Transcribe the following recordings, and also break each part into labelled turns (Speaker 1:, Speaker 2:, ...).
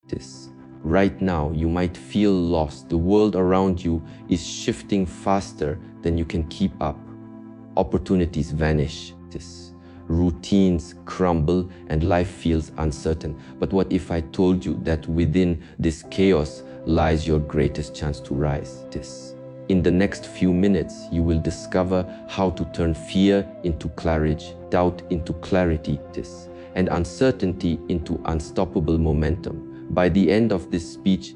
Speaker 1: This. Right now, you might feel lost. The world around you is shifting faster than you can keep up. Opportunities vanish. This. Routines crumble and life feels uncertain. But what if I told you that within this chaos lies your greatest chance to rise? This. In the next few minutes, you will discover how to turn fear into courage, doubt into clarity, this, and uncertainty into unstoppable momentum. By the end of this speech,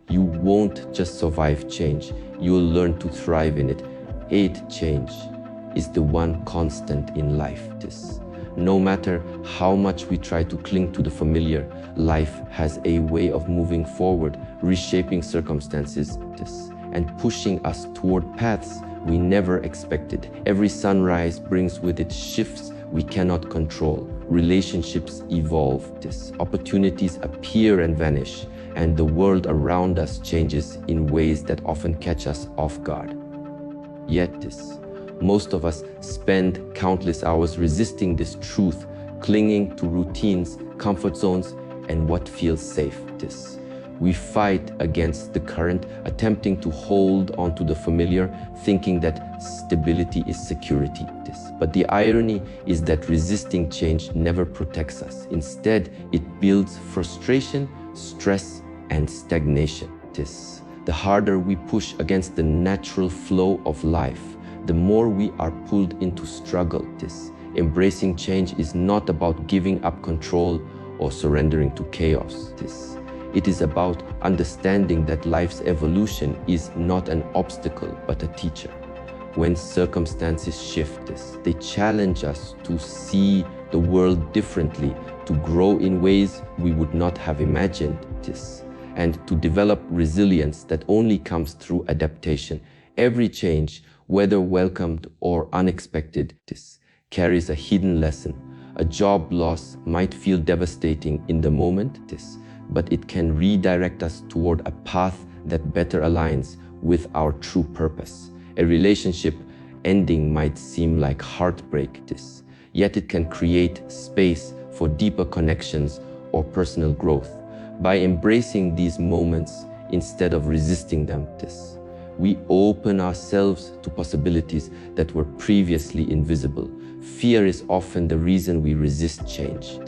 Speaker 1: you won't just survive change, you'll learn to thrive in it. Change is the one constant in life. No matter how much we try to cling to the familiar, life has a way of moving forward, reshaping circumstances, and pushing us toward paths we never expected. Every sunrise brings with it shifts we cannot control. Relationships evolve, opportunities appear and vanish, and the world around us changes in ways that often catch us off guard. Yet most of us spend countless hours resisting this truth, clinging to routines, comfort zones, and what feels safe. We fight against the current, attempting to hold on to the familiar, thinking that stability is security. But the irony is that resisting change never protects us. Instead, it builds frustration, stress, and stagnation. The harder we push against the natural flow of life, the more we are pulled into struggle. Embracing change is not about giving up control or surrendering to chaos. It is about understanding that life's evolution is not an obstacle, but a teacher. When circumstances shift, they challenge us to see the world differently, to grow in ways we would not have imagined, and to develop resilience that only comes through adaptation. Every change, whether welcomed or unexpected, carries a hidden lesson. A job loss might feel devastating in the moment, but it can redirect us toward a path that better aligns with our true purpose. A relationship ending might seem like heartbreak, yet it can create space for deeper connections or personal growth. By embracing these moments instead of resisting them, we open ourselves to possibilities that were previously invisible. Fear is often the reason we resist change.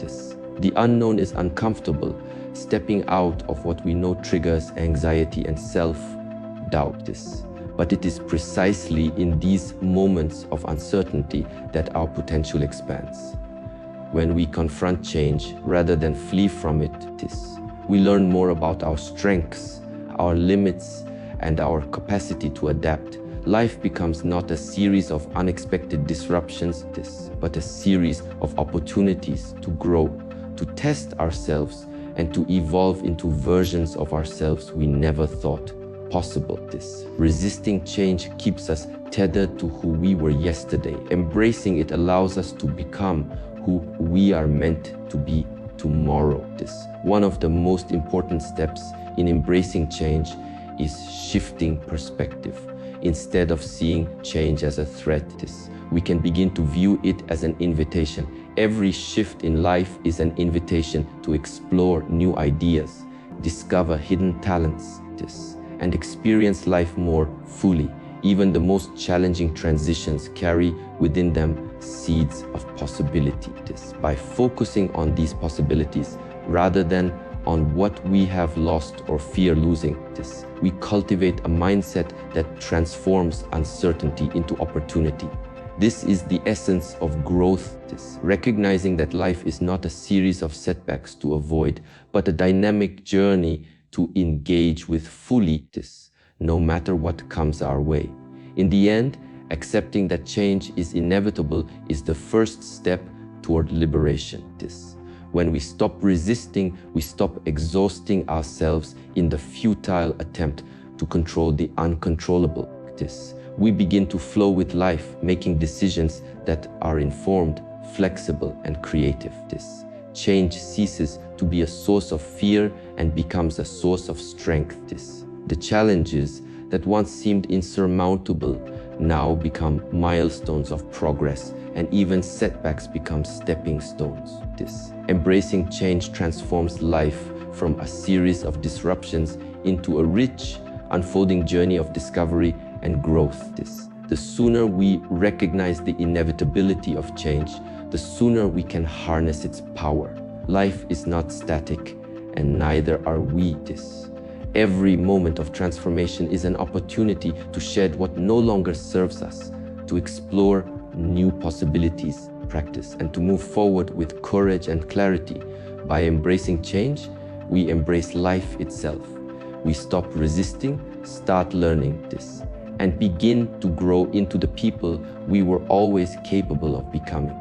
Speaker 1: The unknown is uncomfortable. Stepping out of what we know triggers anxiety and self-doubt. But it is precisely in these moments of uncertainty that our potential expands. When we confront change rather than flee from it, we learn more about our strengths, our limits, and our capacity to adapt. Life becomes not a series of unexpected disruptions, but a series of opportunities to grow, to test ourselves, and to evolve into versions of ourselves we never thought possible. Resisting change keeps us tethered to who we were yesterday. Embracing it allows us to become who we are meant to be tomorrow. One of the most important steps in embracing change is shifting perspective. Instead of seeing change as a threat, we can begin to view it as an invitation. Every shift in life is an invitation to explore new ideas, discover hidden talents, and experience life more fully. Even the most challenging transitions carry within them seeds of possibility. By focusing on these possibilities rather than on what we have lost or fear losing, we cultivate a mindset that transforms uncertainty into opportunity. This is the essence of growth, recognizing that life is not a series of setbacks to avoid, but a dynamic journey to engage with fully, no matter what comes our way. In the end, accepting that change is inevitable is the first step toward liberation. When we stop resisting, we stop exhausting ourselves in the futile attempt to control the uncontrollable. We begin to flow with life, making decisions that are informed, flexible, and creative. Change ceases to be a source of fear and becomes a source of strength. The challenges that once seemed insurmountable now become milestones of progress, and even setbacks become stepping stones. Embracing change transforms life from a series of disruptions into a rich, unfolding journey of discovery and growth. The sooner we recognize the inevitability of change, the sooner we can harness its power. Life is not static, and neither are we. Every moment of transformation is an opportunity to shed what no longer serves us, to explore new possibilities, practice, and to move forward with courage and clarity. By embracing change, we embrace life itself. We stop resisting, start learning and begin to grow into the people we were always capable of becoming.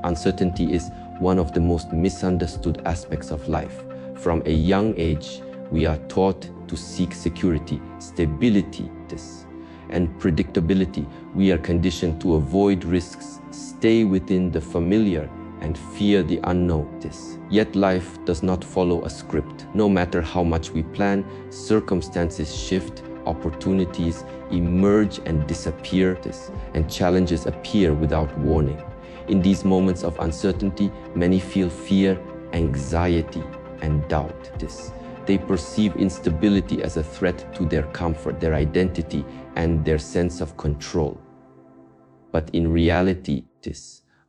Speaker 1: Uncertainty is one of the most misunderstood aspects of life. From a young age, we are taught to seek security, stability, and predictability. We are conditioned to avoid risks, stay within the familiar, and fear the unknown. Yet life does not follow a script. No matter how much we plan, circumstances shift, opportunities emerge and disappear, and challenges appear without warning. In these moments of uncertainty, many feel fear, anxiety, and doubt. They perceive instability as a threat to their comfort, their identity, and their sense of control. But in reality,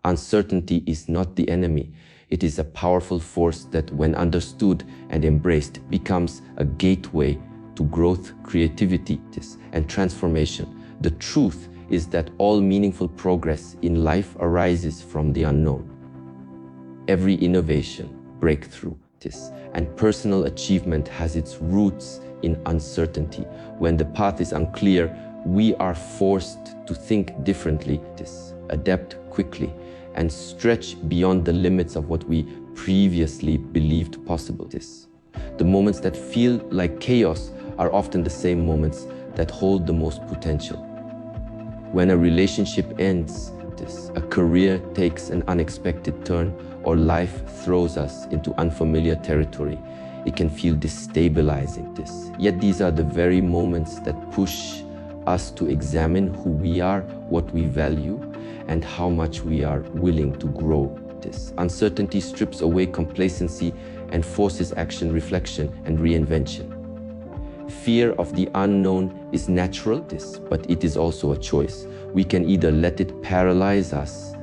Speaker 1: uncertainty is not the enemy. It is a powerful force that, when understood and embraced, becomes a gateway to growth, creativity, and transformation. The truth is that all meaningful progress in life arises from the unknown. Every innovation, breakthrough, and personal achievement has its roots in uncertainty. When the path is unclear, we are forced to think differently, adapt quickly, and stretch beyond the limits of what we previously believed possible. The moments that feel like chaos are often the same moments that hold the most potential. When a relationship ends, a career takes an unexpected turn, or life throws us into unfamiliar territory, it can feel destabilizing. Yet these are the very moments that push us to examine who we are, what we value, and how much we are willing to grow. Uncertainty strips away complacency and forces action, reflection, and reinvention. Fear of the unknown is natural, but it is also a choice. We can either let it paralyze us,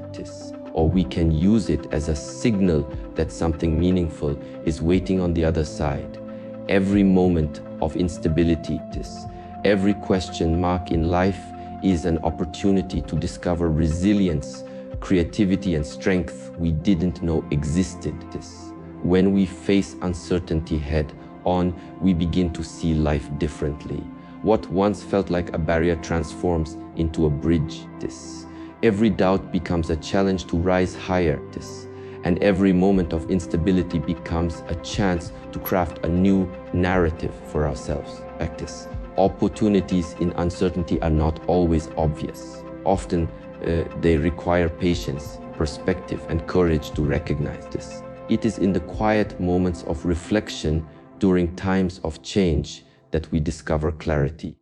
Speaker 1: or we can use it as a signal that something meaningful is waiting on the other side. Every moment of instability, every question mark in life is an opportunity to discover resilience, creativity, and strength we didn't know existed. When we face uncertainty head on, we begin to see life differently. What once felt like a barrier transforms into a bridge. Every doubt becomes a challenge to rise higher. And every moment of instability becomes a chance to craft a new narrative for ourselves. Opportunities in uncertainty are not always obvious. Often they require patience, perspective, and courage to recognize this. It is in the quiet moments of reflection during times of change that we discover clarity.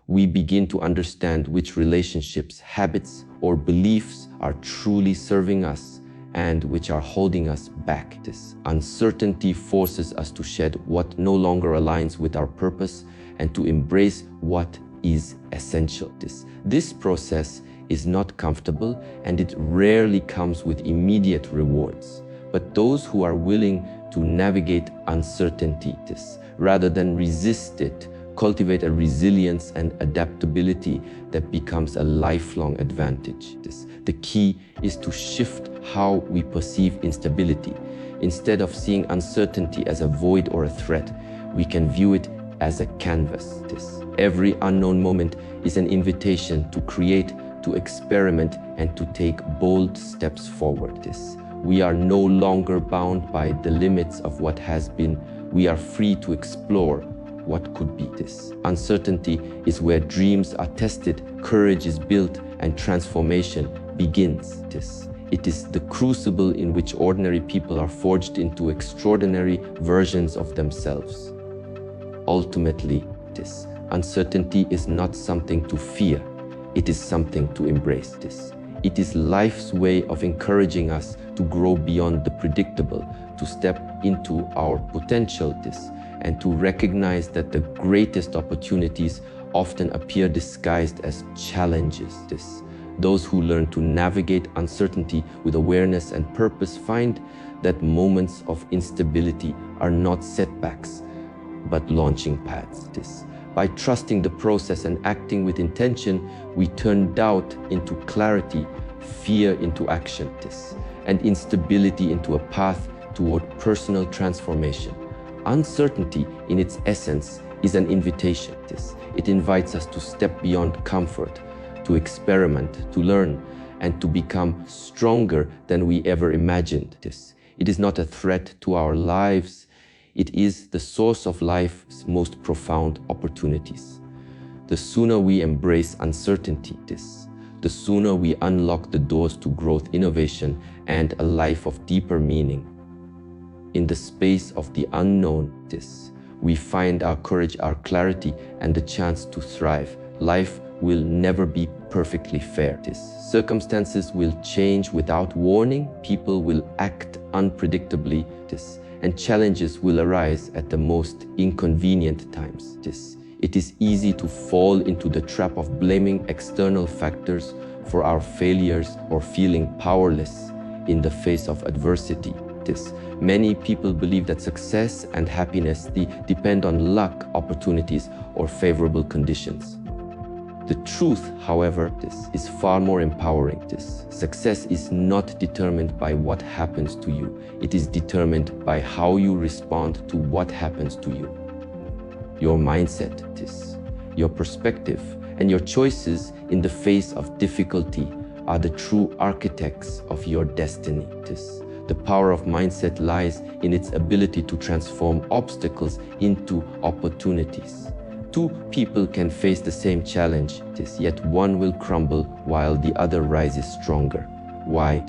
Speaker 1: We begin to understand which relationships, habits, or beliefs are truly serving us and which are holding us back. Uncertainty forces us to shed what no longer aligns with our purpose and to embrace what is essential. This process is not comfortable, and it rarely comes with immediate rewards. But those who are willing to navigate uncertainty, rather than resist it, cultivate a resilience and adaptability that becomes a lifelong advantage. The key is to shift how we perceive instability. Instead of seeing uncertainty as a void or a threat, we can view it as a canvas. Every unknown moment is an invitation to create, to experiment, and to take bold steps forward. We are no longer bound by the limits of what has been. We are free to explore what could be. Uncertainty is where dreams are tested, courage is built, and transformation begins. It is the crucible in which ordinary people are forged into extraordinary versions of themselves. Ultimately, uncertainty is not something to fear, it is something to embrace. It is life's way of encouraging us to grow beyond the predictable, to step into our potential and to recognize that the greatest opportunities often appear disguised as challenges. Those who learn to navigate uncertainty with awareness and purpose find that moments of instability are not setbacks, but launching pads. By trusting the process and acting with intention, we turn doubt into clarity, fear into action, and instability into a path toward personal transformation. Uncertainty, in its essence, is an invitation. It invites us to step beyond comfort, to experiment, to learn, and to become stronger than we ever imagined. It is not a threat to our lives. It is the source of life's most profound opportunities. The sooner we embrace uncertainty, the sooner we unlock the doors to growth, innovation, and a life of deeper meaning. In the space of the unknown, we find our courage, our clarity, and the chance to thrive. Life will never be perfectly fair. Circumstances will change without warning, people will act unpredictably, and challenges will arise at the most inconvenient times. It is easy to fall into the trap of blaming external factors for our failures or feeling powerless in the face of adversity. Many people believe that success and happiness depend on luck, opportunities, or favorable conditions. The truth, however, is far more empowering. Success is not determined by what happens to you. It is determined by how you respond to what happens to you. Your mindset, your perspective, and your choices in the face of difficulty are the true architects of your destiny. The power of mindset lies in its ability to transform obstacles into opportunities. Two people can face the same challenge, yet one will crumble while the other rises stronger. Why?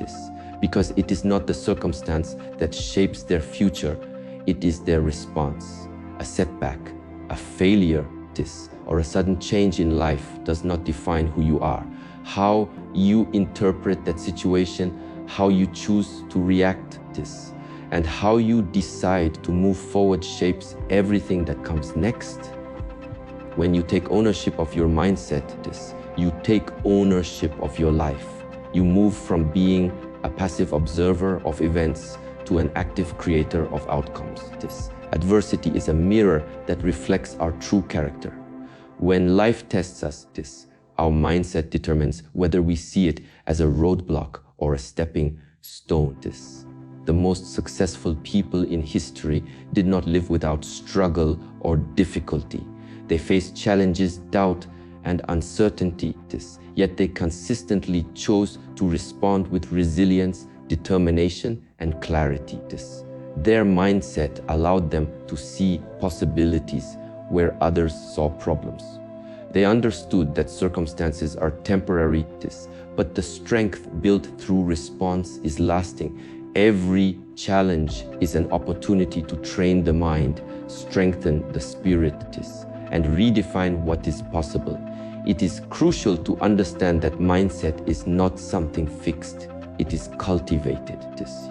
Speaker 1: Because it is not the circumstance that shapes their future, it is their response. A setback, a failure, or a sudden change in life does not define who you are. How you interpret that situation, how you choose to react, and how you decide to move forward shapes everything that comes next. When you take ownership of your mindset, you take ownership of your life. You move from being a passive observer of events to an active creator of outcomes. Adversity is a mirror that reflects our true character. When life tests us, our mindset determines whether we see it as a roadblock or a stepping stone. The most successful people in history did not live without struggle or difficulty. They faced challenges, doubt, and uncertainty, yet they consistently chose to respond with resilience, determination, and clarity. Their mindset allowed them to see possibilities where others saw problems. They understood that circumstances are temporary, but the strength built through response is lasting. Every challenge is an opportunity to train the mind, strengthen the spirit, and redefine what is possible. It is crucial to understand that mindset is not something fixed. It is cultivated.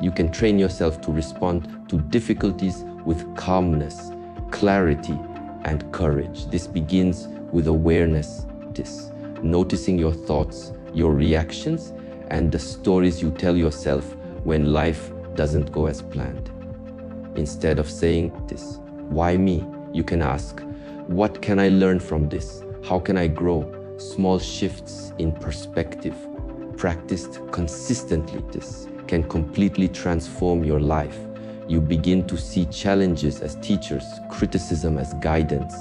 Speaker 1: You can train yourself to respond to difficulties with calmness, clarity, and courage. This begins with awareness, noticing your thoughts, your reactions, and the stories you tell yourself when life doesn't go as planned. Instead of saying why me? You can ask, what can I learn from this? How can I grow? Small shifts in perspective, practiced consistently, can completely transform your life. You begin to see challenges as teachers, criticism as guidance,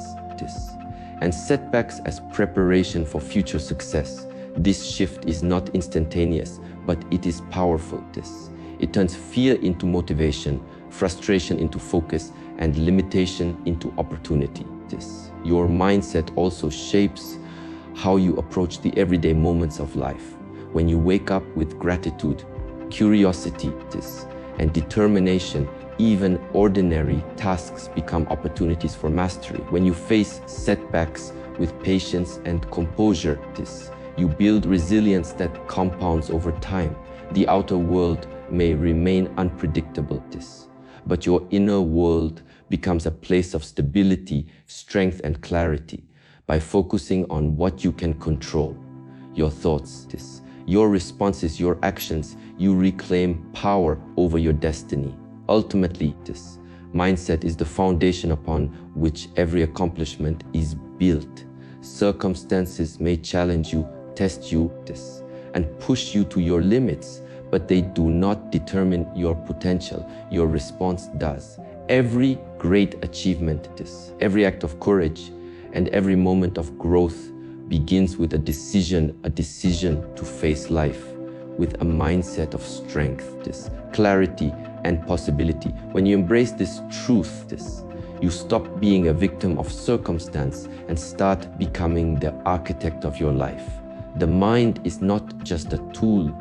Speaker 1: and setbacks as preparation for future success. This shift is not instantaneous, but it is powerful. It turns fear into motivation, frustration into focus, and limitation into opportunity. Your mindset also shapes how you approach the everyday moments of life. When you wake up with gratitude, curiosity, and determination, even ordinary tasks become opportunities for mastery. When you face setbacks with patience and composure, you build resilience that compounds over time. The outer world may remain unpredictable, but your inner world becomes a place of stability, strength, and clarity by focusing on what you can control. Your thoughts, your responses, your actions, you reclaim power over your destiny. Ultimately, this mindset is the foundation upon which every accomplishment is built. Circumstances may challenge you, test you, and push you to your limits, but they do not determine your potential. Your response does. Every great achievement, every act of courage, and every moment of growth begins with a decision to face life with a mindset of strength, clarity, and possibility. When you embrace this truth, you stop being a victim of circumstance and start becoming the architect of your life. The mind is not just a tool,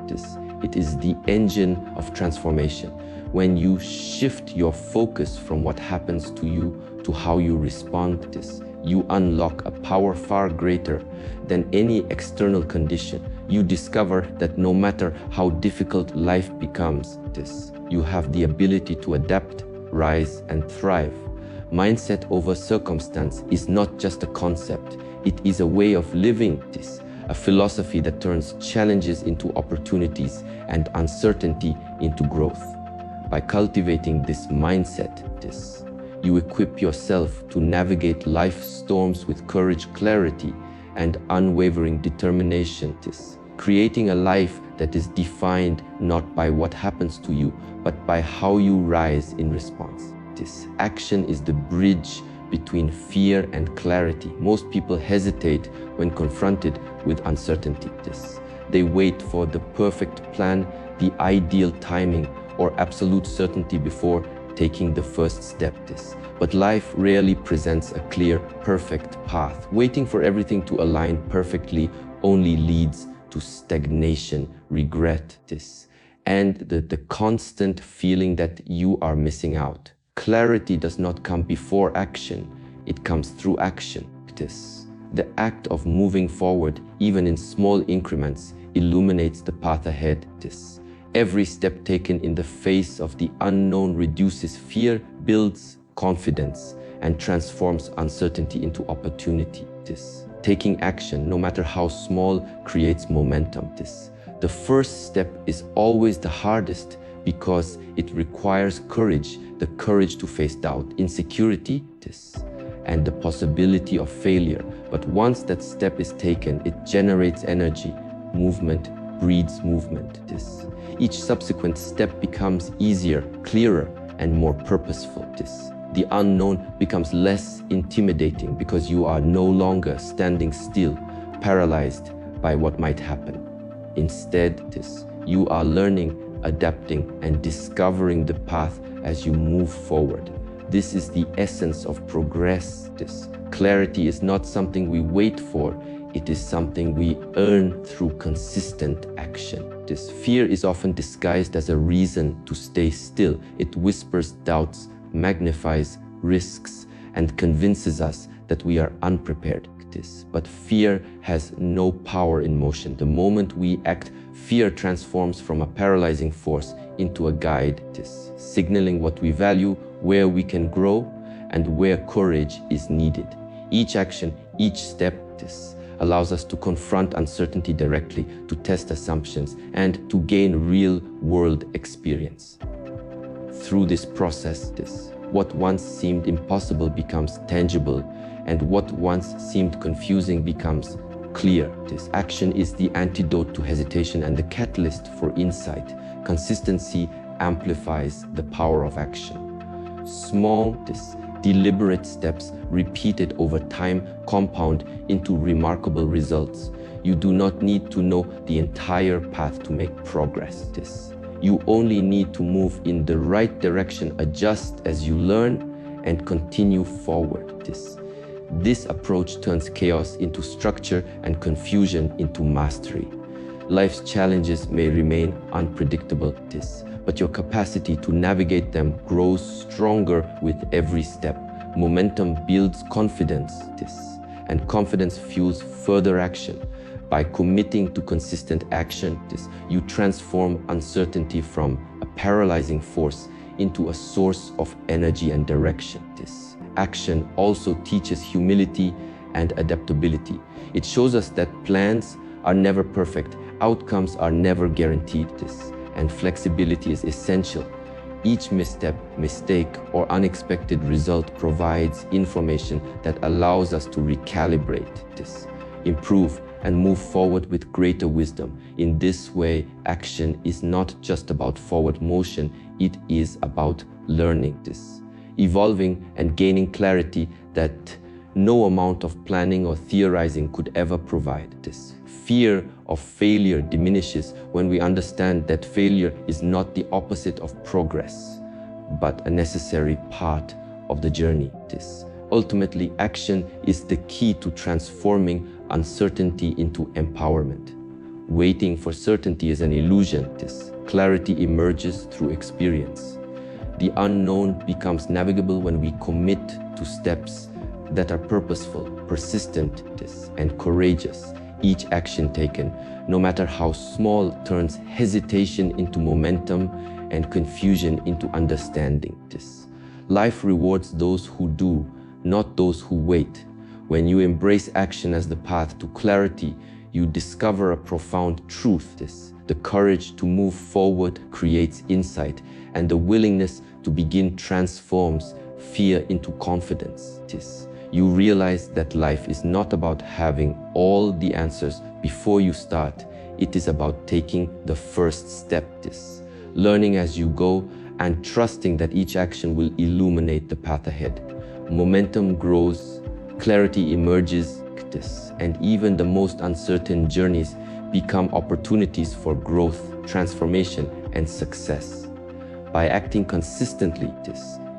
Speaker 1: it is the engine of transformation. When you shift your focus from what happens to you to how you respond to this, you unlock a power far greater than any external condition. You discover that no matter how difficult life becomes, you have the ability to adapt, rise, and thrive. Mindset over circumstance is not just a concept, it is a way of living, a philosophy that turns challenges into opportunities and uncertainty into growth. By cultivating this mindset, you equip yourself to navigate life's storms with courage, clarity, and unwavering determination, creating a life that is defined not by what happens to you, but by how you rise in response. This action is the bridge between fear and clarity. Most people hesitate when confronted with uncertainty. They wait for the perfect plan, the ideal timing, or absolute certainty before taking the first step. But life rarely presents a clear, perfect path. Waiting for everything to align perfectly only leads to stagnation, regret, and the constant feeling that you are missing out. Clarity does not come before action, it comes through action. The act of moving forward, even in small increments, illuminates the path ahead. Every step taken in the face of the unknown reduces fear, builds confidence, and transforms uncertainty into opportunity. Taking action, no matter how small, creates momentum. The first step is always the hardest because it requires courage, the courage to face doubt, insecurity, and the possibility of failure. But once that step is taken, it generates energy. Movement breeds movement. Each subsequent step becomes easier, clearer, and more purposeful. The unknown becomes less intimidating because you are no longer standing still, paralyzed by what might happen. Instead, you are learning, adapting, and discovering the path as you move forward. This is the essence of progress. Clarity is not something we wait for, it is something we earn through consistent action. Fear is often disguised as a reason to stay still. It whispers doubts, magnifies risks, and convinces us that we are unprepared. But fear has no power in motion. The moment we act, fear transforms from a paralyzing force into a guide, signaling what we value, where we can grow, and where courage is needed. Each action, each step, allows us to confront uncertainty directly, to test assumptions, and to gain real-world experience. Through this process, what once seemed impossible becomes tangible, and what once seemed confusing becomes clear. This action is the antidote to hesitation and the catalyst for insight. Consistency amplifies the power of action. Small, deliberate steps repeated over time compound into remarkable results. You do not need to know the entire path to make progress. You only need to move in the right direction, adjust as you learn, and continue forward. This approach turns chaos into structure and confusion into mastery. Life's challenges may remain unpredictable, but your capacity to navigate them grows stronger with every step. Momentum builds confidence, and confidence fuels further action. By committing to consistent action, you transform uncertainty from a paralyzing force into a source of energy and direction. This action also teaches humility and adaptability. It shows us that plans are never perfect, outcomes are never guaranteed, and flexibility is essential. Each misstep, mistake, or unexpected result provides information that allows us to recalibrate, improve, and move forward with greater wisdom. In this way, action is not just about forward motion, it is about learning, evolving and gaining clarity that no amount of planning or theorizing could ever provide. Fear of failure diminishes when we understand that failure is not the opposite of progress, but a necessary part of the journey. Ultimately, action is the key to transforming uncertainty into empowerment. Waiting for certainty is an illusion. Clarity emerges through experience. The unknown becomes navigable when we commit to steps that are purposeful, persistent, and courageous. Each action taken, no matter how small, turns hesitation into momentum and confusion into understanding. Life rewards those who do, not those who wait. When you embrace action as the path to clarity, you discover a profound truth. The courage to move forward creates insight, and the willingness to begin transforms fear into confidence. You realize that life is not about having all the answers before you start. It is about taking the first step, learning as you go, and trusting that each action will illuminate the path ahead. Momentum grows, clarity emerges, and even the most uncertain journeys become opportunities for growth, transformation, and success. By acting consistently,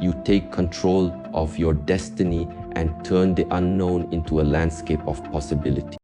Speaker 1: you take control of your destiny and turn the unknown into a landscape of possibility.